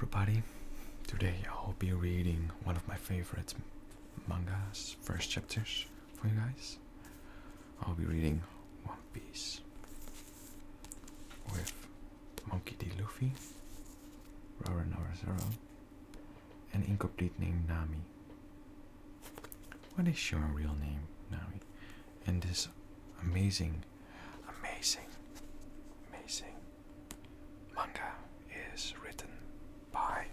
everybody. Today I'll be reading one of my favorite mangas, first chapters for you guys. I'll be reading One Piece with Monkey D. Luffy, Rora Zoro, and incomplete name Nami. What is your real name, Nami? And this amazing manga is written by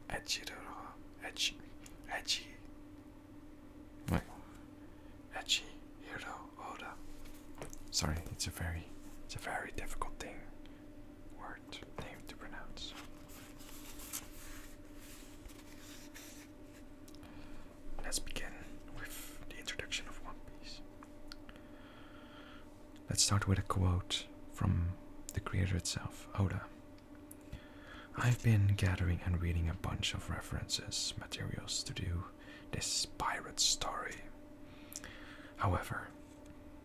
Ejihiro Oda. Sorry, it's a very difficult name to pronounce. Let's begin with the introduction of One Piece. Let's start with a quote from the creator itself, Oda. I've been gathering and reading a bunch of references materials to do this pirate story. However,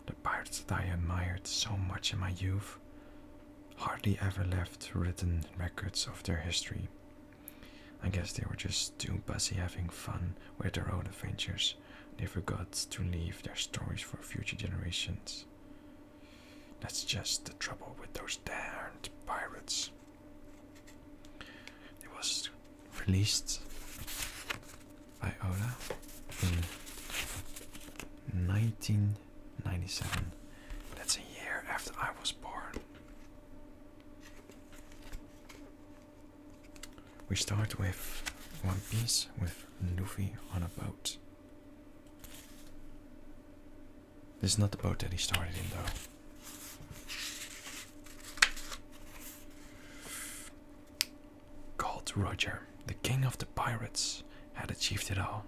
the pirates that I admired so much in my youth hardly ever left written records of their history. I guess they were just too busy having fun with their own adventures. They forgot to leave their stories for future generations. That's just the trouble with those darned pirates. It was released by Oda in 1997. That's a year after I was born. We start with One Piece with Luffy on a boat. This is not the boat that he started in though. Roger, the king of the pirates, had achieved it all.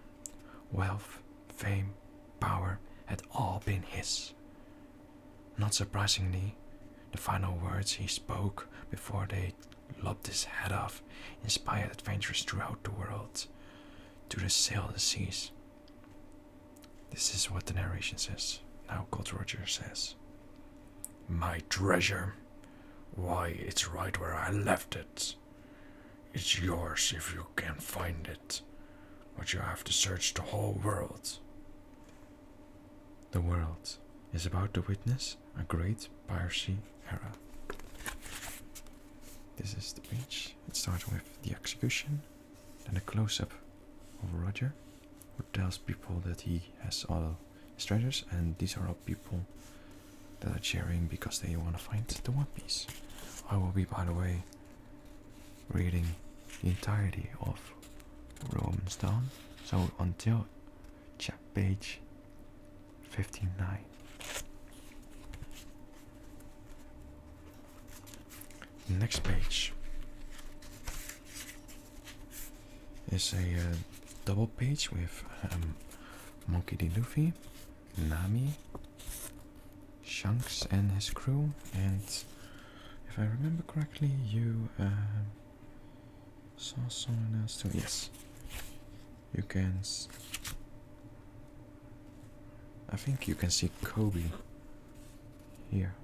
Wealth, fame, power had all been his. Not surprisingly, the final words he spoke before they lopped his head off inspired adventurers throughout the world to sail the seas. This is what the narration says. Now Gold Roger says, "My treasure, why, it's right where I left it. It's yours if you can find it, but you have to search the whole world." The world is about to witness a great piracy era. This is the page. It starts with the execution, then a close-up of Roger, who tells people that he has all his treasures, and these are all people that are cheering because they want to find the One Piece. I will be, by the way, reading the entirety of Romance Dawn, so until page 59. The next page is a double page with Monkey D. Luffy, Nami, Shanks and his crew, and if I remember correctly, you saw someone else too. Yes, you can. I think you can see Kobe here.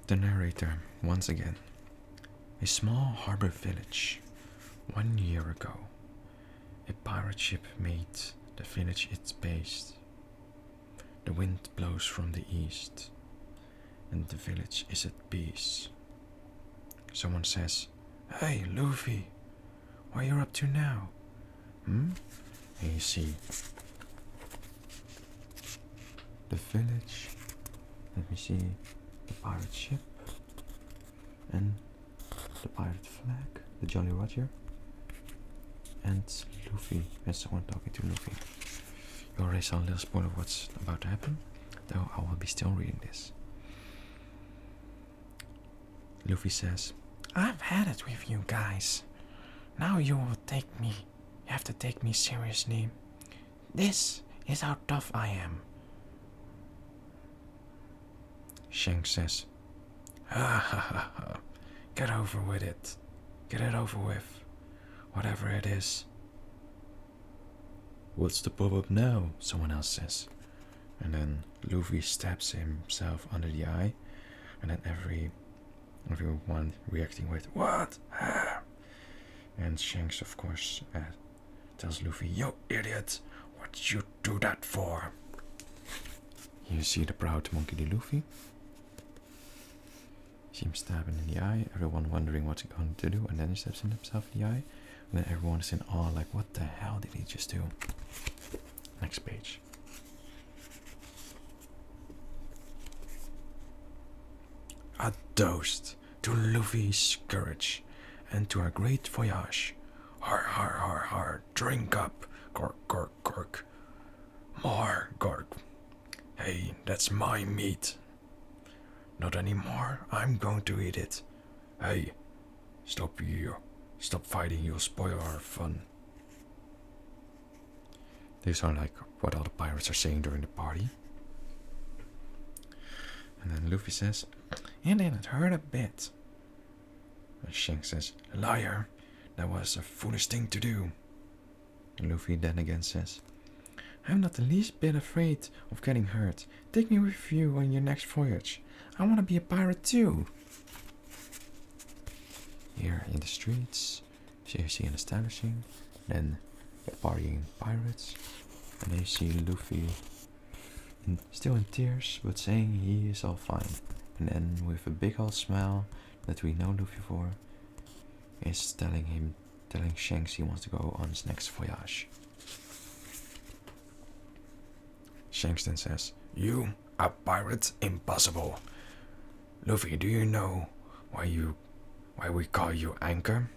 The narrator once again. A small harbor village. 1 year ago, a pirate ship made the village its base. The wind blows from the east, and the village is at peace. Someone says, "Hey, Luffy, what are you up to now?" And you see the village. Let me see the pirate ship and the pirate flag, the Jolly Roger, and Luffy, and someone talking to Luffy. You already saw a little spoiler of what's about to happen, though I will be still reading this. Luffy says, "I've had it with you guys. Now you have to take me seriously. This is how tough I am." Shanks says, "Ha ha ha ha, get over with it. Get it over with. Whatever it is." "What's the pop-up now?" someone else says. And then Luffy stabs himself under the eye, and then everyone reacting with "What?" And Shanks, of course, tells Luffy, "You idiot! What'd you do that for?" You see the proud Monkey D. Luffy. See him stabbing in the eye, everyone wondering what's he going to do, and then he stabs himself in the eye, and then everyone is in awe, like, what the hell did he just do? Next page. A toast to Luffy's courage and to our great voyage. Har har har har, drink up, gork gork gork. More, gork. Hey, that's my meat. Not anymore, I'm going to eat it. Hey, stop here. Stop fighting, you'll spoil our fun. These are like what all the pirates are saying during the party. And then Luffy says, "It didn't hurt a bit." And Shanks says, "Liar, that was a foolish thing to do." And Luffy then again says, "I'm not the least bit afraid of getting hurt. Take me with you on your next voyage. I want to be a pirate too." Here in the streets, so you see an establishing, then the partying pirates, and then you see Luffy still in tears, but saying he is all fine. And then with a big old smile that we know Luffy for, is telling Shanks he wants to go on his next voyage. Shanks then says, "You, a pirate? Impossible. Luffy, do you know why we call you Anchor?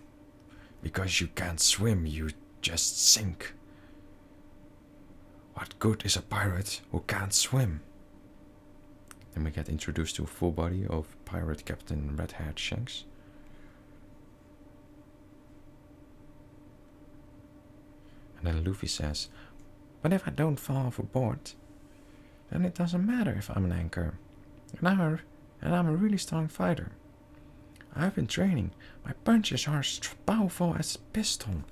Because you can't swim, you just sink. What good is a pirate who can't swim?" Then we get introduced to a full body of pirate Captain Red-Haired Shanks. And then Luffy says, "But if I don't fall overboard, then it doesn't matter if I'm an anchor. And I'm a really strong fighter. I've been training. My punches are as powerful as a pistol."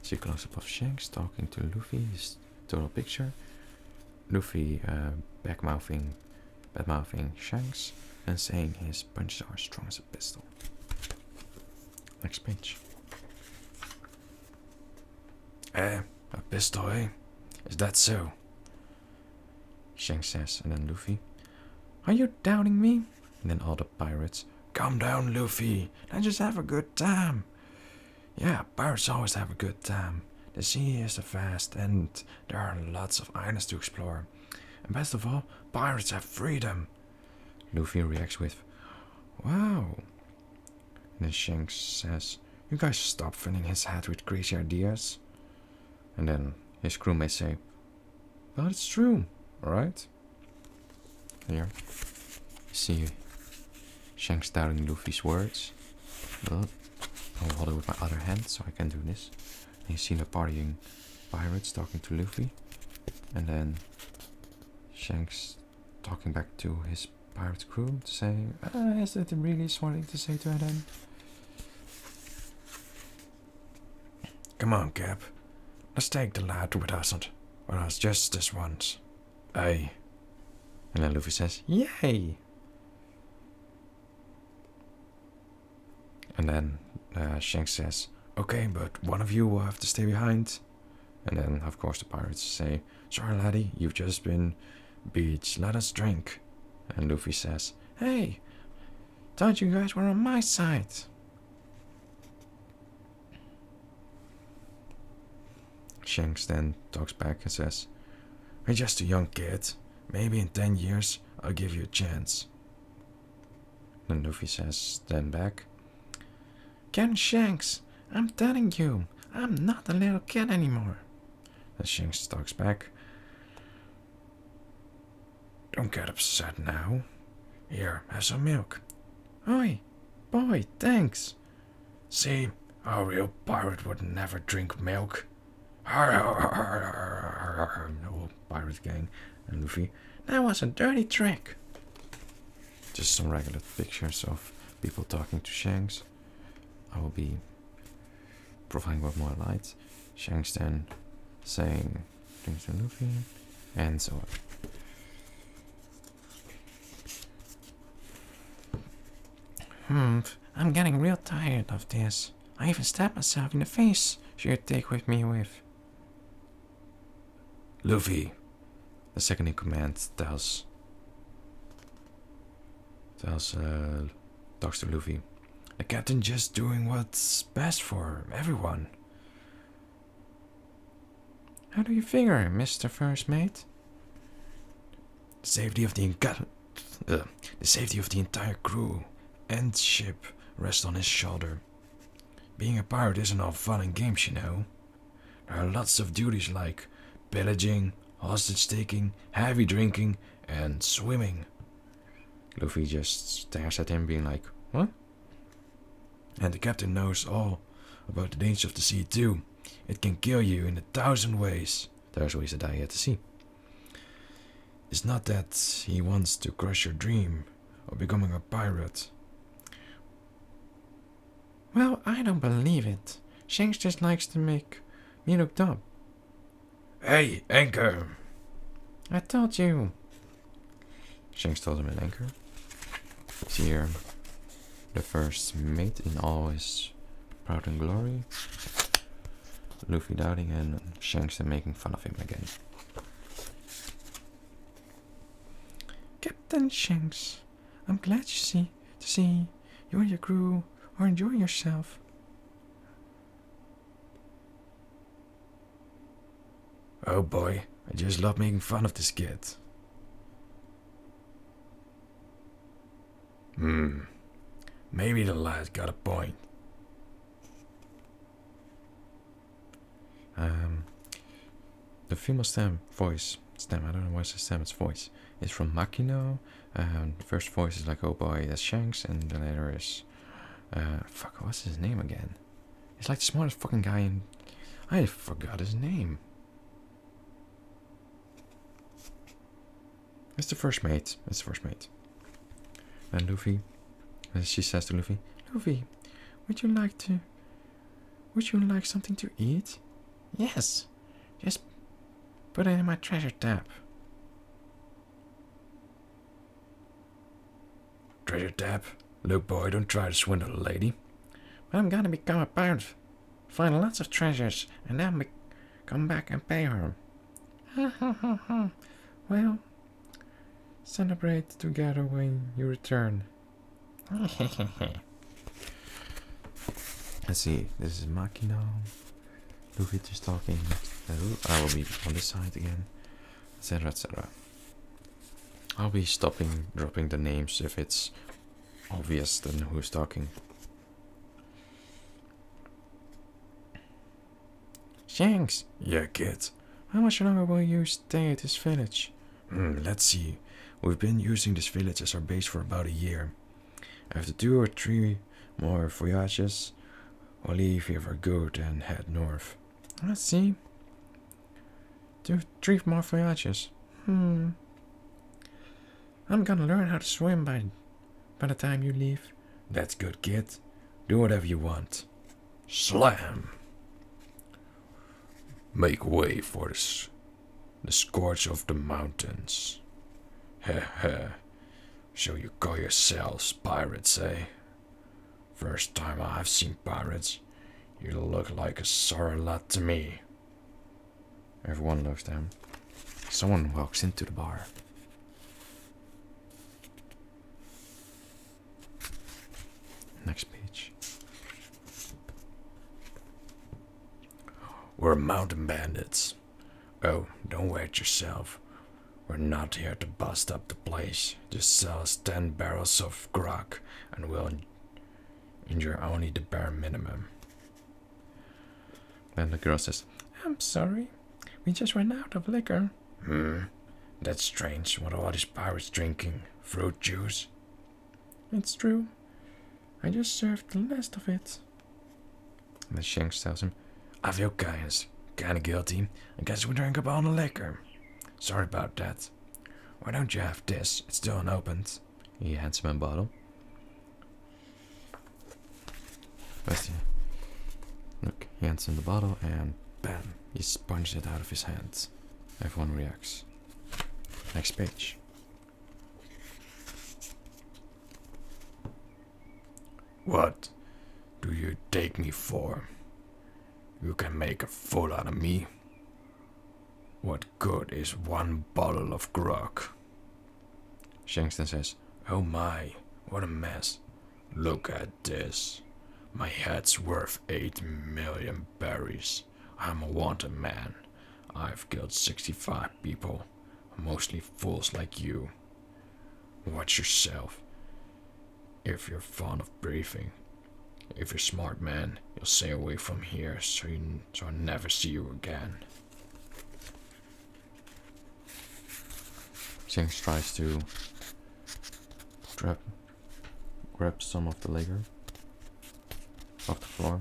See a close-up of Shanks talking to Luffy, his total picture. Luffy bad-mouthing Shanks and saying his punches are as strong as a pistol. Next page. A pistol, eh? Is that so?" Shanks says, and then Luffy, "Are you doubting me?" And then all the pirates, "Calm down, Luffy, and just have a good time." Yeah, pirates always have a good time. The sea is vast, and there are lots of islands to explore. And best of all, pirates have freedom. Luffy reacts with, "Wow." And then Shanks says, "You guys stop filling his head with crazy ideas." And then his crewmates say, "Well, it's true, alright?" Here, you see Shanks doubting Luffy's words. But I'll hold it with my other hand so I can do this. And you see the partying pirates talking to Luffy. And then Shanks talking back to his pirate crew to say, "Is that really something to say to them?" "Come on, Cap. Let's take the lad with us just this once. Aye." And then Luffy says, "Yay!" And then Shanks says, "Okay, but one of you will have to stay behind." And then, of course, the pirates say, "Sorry, laddie, you've just been beached. Let us drink." And Luffy says, "Hey, thought you guys were on my side." Shanks then talks back and says, "You're just a young kid. Maybe in 10 years, I'll give you a chance." Then Luffy says then back, "Captain Shanks, I'm telling you, I'm not a little kid anymore." And Shanks talks back, "Don't get upset now. Here, have some milk." "Oi, boy, thanks." "See, a real pirate would never drink milk." The whole pirate gang. And Luffy, "That was a dirty trick." Just some regular pictures of people talking to Shanks. I will be providing with more light. Shanks then saying things to Luffy. and so on. I'm getting real tired of this. I even stabbed myself in the face. Should take with me with. Luffy, the second in command talks to Luffy. The captain just doing what's best for everyone. How do you figure, Mr. First Mate? The safety of the entire crew and ship rests on his shoulder. Being a pirate isn't all fun and games, you know. There are lots of duties like pillaging, hostage taking, heavy drinking, and swimming. Luffy just stares at him, being like, what? And the captain knows all about the dangers of the sea too. It can kill you in 1,000 ways. There's ways to die at the sea. It's not that he wants to crush your dream of becoming a pirate. Well, I don't believe it. Shanks just likes to make me look dumb. Hey, Anchor! I told you. Shanks told him in Anchor. See here, the first mate in all his proud and glory. Luffy doubting and Shanks then making fun of him again. Captain Shanks, I'm glad to see you and your crew are enjoying yourself. Oh boy, I just love making fun of this kid. Maybe the lad's got a point. The female voice, I don't know why it's it's voice, is from Makino. The first voice is like, oh boy, that's Shanks, and the later is, what's his name again? He's like the smartest fucking guy in, I forgot his name. It's the first mate. And Luffy, she says to Luffy, Luffy, would you like something to eat? Yes, just put it in my treasure tab. Treasure tab? Look boy, don't try to swindle a lady. But I'm gonna become a pirate, find lots of treasures, and then come back and pay her. Well, celebrate together when you return. Let's see, this is Makino. Luffy just talking. I will be on this side again, etc. etc. I'll be dropping the names if it's obvious then who's talking. Shanks! Yeah, kid. How much longer will you stay at this village? Let's see. We've been using this village as our base for about a year. After 2 or 3 more voyages, we'll leave here for good and head north. Let's see. 2, 3 more voyages. I'm gonna learn how to swim by the time you leave. That's good, kid. Do whatever you want. Slam! Make way for the scourge of the mountains. Heh. So you call yourselves pirates, eh? First time I've seen pirates. You look like a sorry lad to me. Everyone looks down. Someone walks into the bar. Next page. We're mountain bandits. Oh, don't wet yourself. We're not here to bust up the place. Just sell us 10 barrels of grog and we'll endure only the bare minimum. Then the girl says, I'm sorry. We just ran out of liquor. That's strange. What are all these pirates drinking? Fruit juice? It's true. I just served the last of it. And then Shanks tells him, I feel kinda guilty. I guess we drank up all the liquor. Sorry about that. Why don't you have this? It's still unopened. He hands him a bottle. Look, he hands him the bottle and bam, he sponges it out of his hands. Everyone reacts. Next page. What do you take me for? You can make a fool out of me. What good is one bottle of grog? Shankston says, oh my, what a mess. Look at this. My head's worth 8 million berries. I'm a wanted man. I've killed 65 people, mostly fools like you. Watch yourself. If you're fond of breathing, if you're a smart man, you'll stay away from here so I'll never see you again. Shanks tries to grab some of the liquor off the floor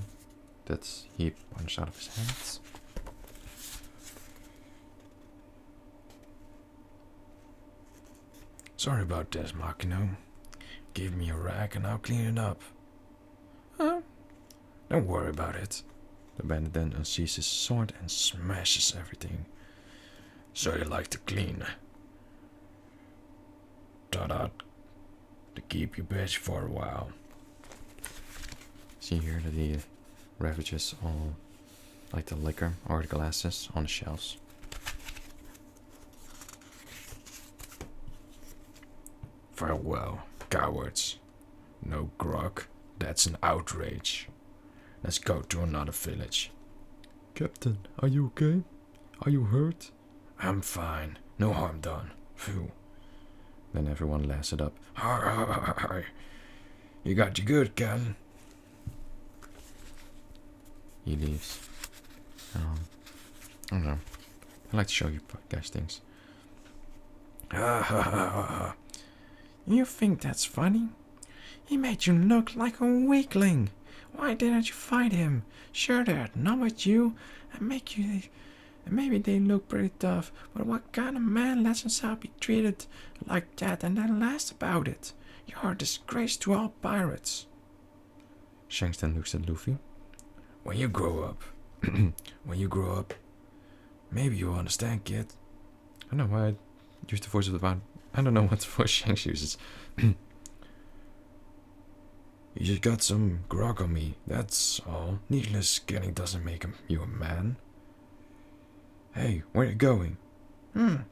that he punched out of his hands. Sorry about this, Makino. Give me a rag and I'll clean it up. Don't worry about it. The bandit then unseats his sword and smashes everything. So you like to clean? Thought I'd to keep you busy for a while. See here that he ravages all like the liquor or the glasses on the shelves. Farewell, cowards. No grog, that's an outrage. Let's go to another village. Captain, are you okay? Are you hurt? I'm fine, no harm done. Phew. Then everyone laughs it up. Hi. You got you good, Captain. He leaves. I don't know. I like to show you guys things. You think that's funny? He made you look like a weakling. Why didn't you fight him? Sure, they're not with you and make you. And maybe they look pretty tough, but what kind of man lets himself be treated like that and then laughs about it? You're a disgrace to all pirates. Shanks then looks at Luffy. When you grow up, maybe you'll understand, kid. I don't know why I used the voice of the band. I don't know what voice Shanks uses. You just got some grog on me, that's all. Needless killing doesn't make you a man. Hey, where are you going? To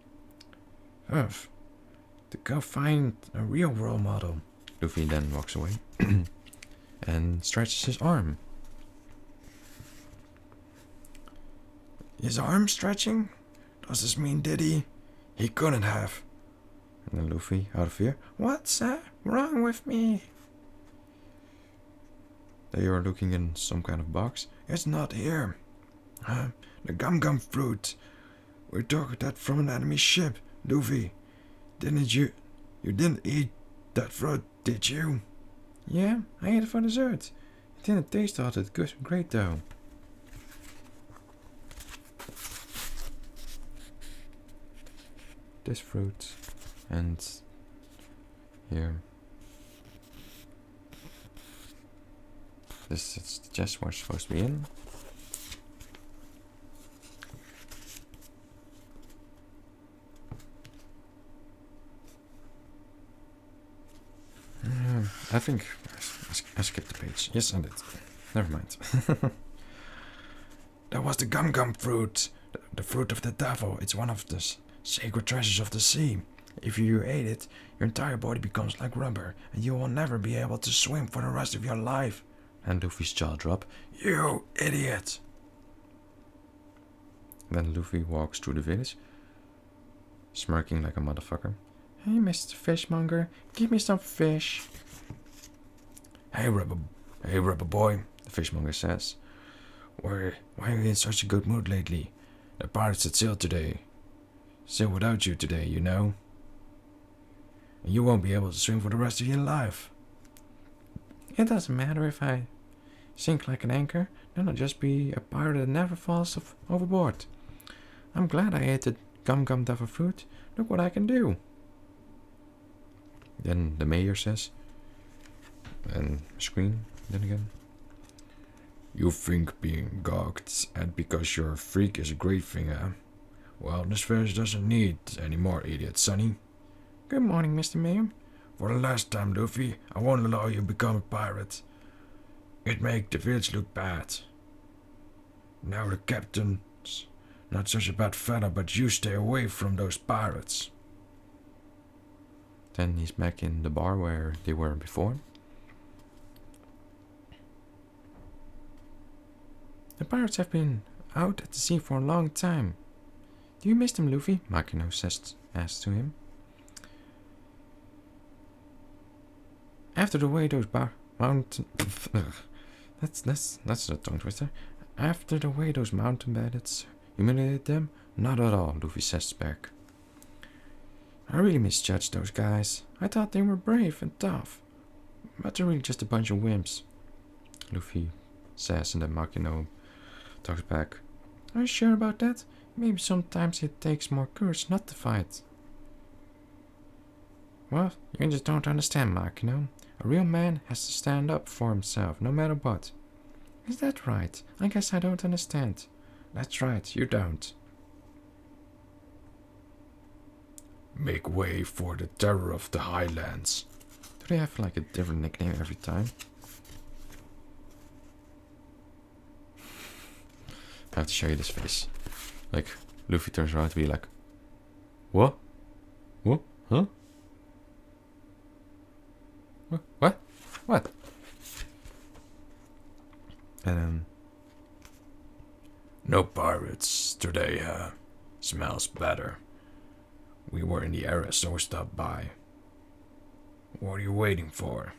go find a real role model. Luffy then walks away and stretches his arm. His arm stretching? Does this mean Diddy? He couldn't have. And then Luffy, out of fear, what's wrong with me? They are looking in some kind of box. It's not here. The gum fruit. We took that from an enemy ship. Luffy, didn't you didn't eat that fruit, did you? Yeah, I ate it for dessert. It didn't taste all that good. Great though. This fruit and here. This is just what's supposed to be in. I think I skipped the page. Yes, I did. Never mind. That was the gum fruit. The fruit of the devil. It's one of the sacred treasures of the sea. If you ate it, your entire body becomes like rubber, and you will never be able to swim for the rest of your life. And Luffy's jaw drops. You idiot! Then Luffy walks through the village, smirking like a motherfucker. Hey, Mr. Fishmonger, give me some fish. Hey, rubber boy, the fishmonger says. Why are you in such a good mood lately? The pirates set sail today. Sail without you today, you know. And you won't be able to swim for the rest of your life. It doesn't matter if I sink like an anchor, then I'll just be a pirate that never falls overboard. I'm glad I ate the gum devil fruit. Look what I can do. Then the mayor says, and scream, then again. You think being gawked at because you're a freak is a great thing, eh? Well, this village doesn't need any more idiots, Sonny. Good morning, Mr. Mayor. For the last time, Luffy, I won't allow you to become a pirate. It make the village look bad. Now the captain's not such a bad fella, but you stay away from those pirates. Then he's back in the bar where they were before. The pirates have been out at the sea for a long time. Do you miss them, Luffy? Makino asks to him. After the way those mountain... that's a tongue twister. After the way those mountain bandits humiliated them? Not at all, Luffy says back. I really misjudged those guys. I thought they were brave and tough. But they're really just a bunch of wimps. Luffy says, and then Makino talks back. Are you sure about that? Maybe sometimes it takes more courage not to fight. Well, you just don't understand, Makino. A real man has to stand up for himself, no matter what. Is that right? I guess I don't understand. That's right, you don't. Make way for the terror of the highlands. Do they have like a different nickname every time? I have to show you this face. Like, Luffy turns around to be like, what? What? Huh? What? What? And no pirates today, smells better. We were in the area, so we stopped by. What are you waiting for?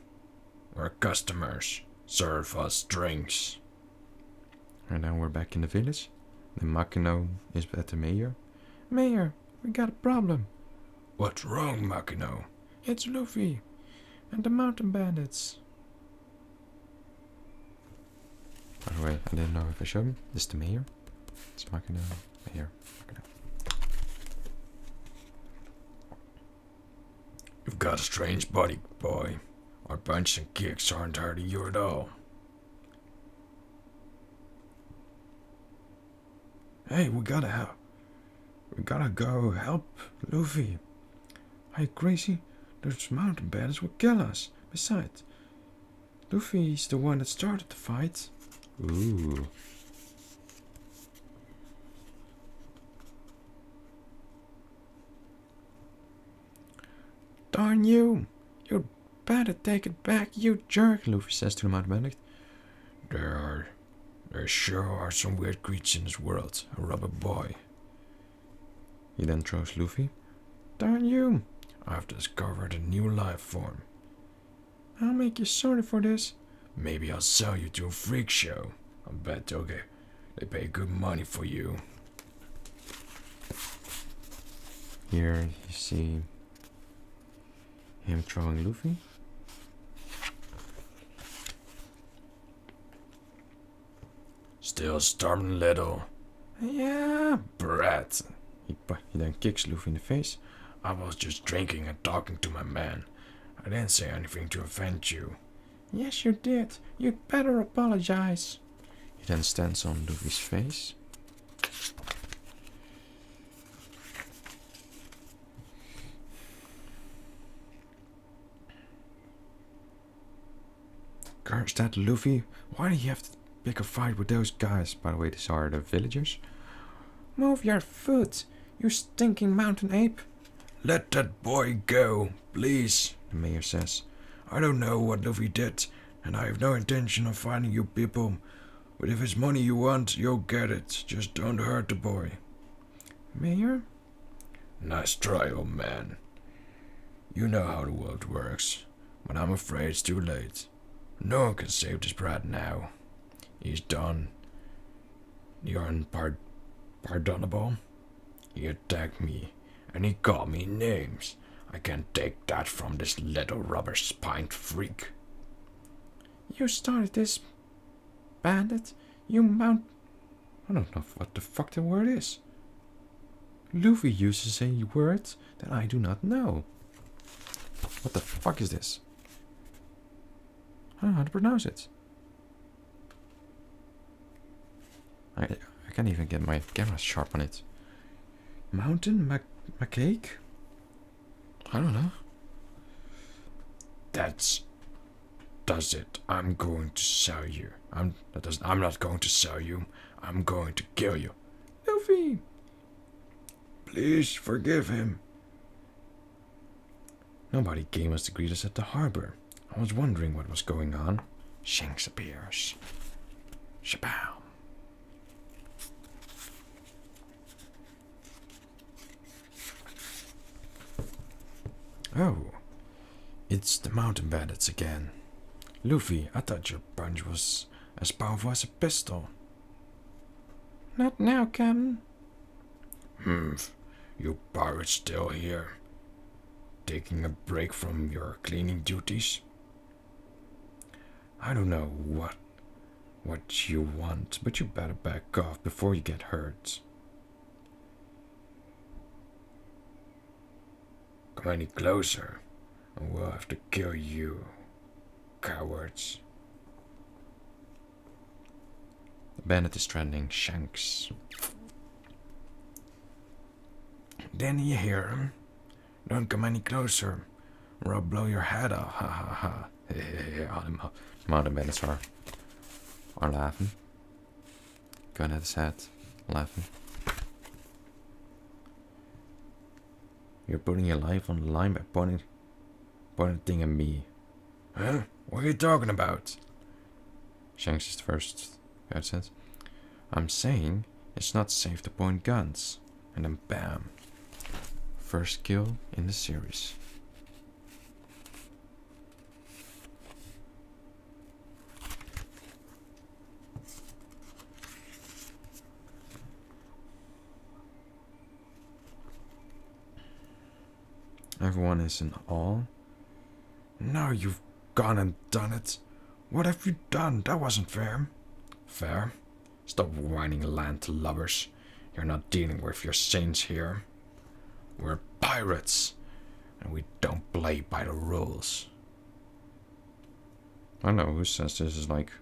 We're customers. Serve us drinks. And now we're back in the village. Then Makino is at the mayor. Mayor, we got a problem. What's wrong, Makino? It's Luffy and the mountain bandits. By the way, I didn't know if I showed him. This is the mayor. It's Makino. Mayor. Makino. You've got a strange body, boy. Our punch and kicks aren't hurting you at all. Hey, we gotta help. We gotta go help Luffy. Are you crazy? Those mountain bandits will kill us. Besides, Luffy's the one that started the fight. Ooh. Darn you! You'd better take it back, you jerk, Luffy says to the mountain bandit. There sure are some weird creatures in this world, a rubber boy. He then throws Luffy. Darn you! I've discovered a new life form. I'll make you sorry for this. Maybe I'll sell you to a freak show. I bet they pay good money for you. Here you see him throwing Luffy. Still stubborn little. Yeah, brat. He then kicks Luffy in the face. I was just drinking and talking to my man. I didn't say anything to offend you. Yes, you did. You'd better apologize. He then stands on Luffy's face. Curse that Luffy. Why do you have to pick a fight with those guys? By the way, these are the villagers. Move your foot, you stinking mountain ape. Let that boy go, please, the mayor says. I don't know what Luffy did, and I have no intention of fighting you people. But if it's money you want, you'll get it. Just don't hurt the boy. Mayor? Nice try, old man. You know how the world works, but I'm afraid it's too late. No one can save this brat now. He's done. You're unpardonable. He attacked me, and he called me names. I can't take that from this little rubber-spined freak. You started this, bandit. You mount... I don't know what the fuck the word is. Luffy uses a word that I do not know. What the fuck is this? I don't know how to pronounce it. I can't even get my camera sharp on it. Mountain cake? I don't know. That's does it. I'm going to sell you. I'm not going to sell you. I'm going to kill you. Luffy! Please forgive him. Nobody came us to greet us at the harbor. I was wondering what was going on. Shanks appears. Shabow. Oh, it's the mountain bandits again. Luffy, I thought your punch was as powerful as a pistol. Not now, Captain. You pirates still here? Taking a break from your cleaning duties? I don't know what you want, but you better back off before you get hurt. Come any closer, and we'll have to kill you, cowards. The bandit is threatening Shanks. Then you hear him. Don't come any closer, or I'll blow your head off. Ha ha ha. The mountain bandits are laughing. Going at his head, laughing. You're putting your life on the line by pointing the thing at me. Huh? What are you talking about? Shanks is the first guy says. I'm saying it's not safe to point guns. And then bam. First kill in the series. Everyone is in awe. Now you've gone and done it. What have you done? That wasn't fair. Fair? Stop whining landlubbers. You're not dealing with your saints here. We're pirates, and we don't play by the rules. I don't know who says this is like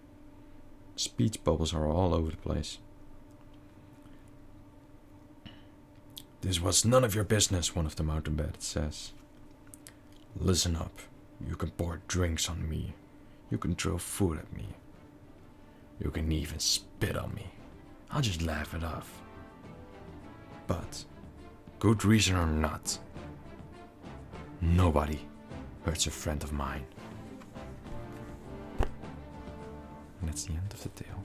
speech bubbles are all over the place. This was none of your business, one of the mountain bandits says. Listen up. You can pour drinks on me. You can throw food at me. You can even spit on me. I'll just laugh it off. But, good reason or not, nobody hurts a friend of mine. And that's the end of the tale.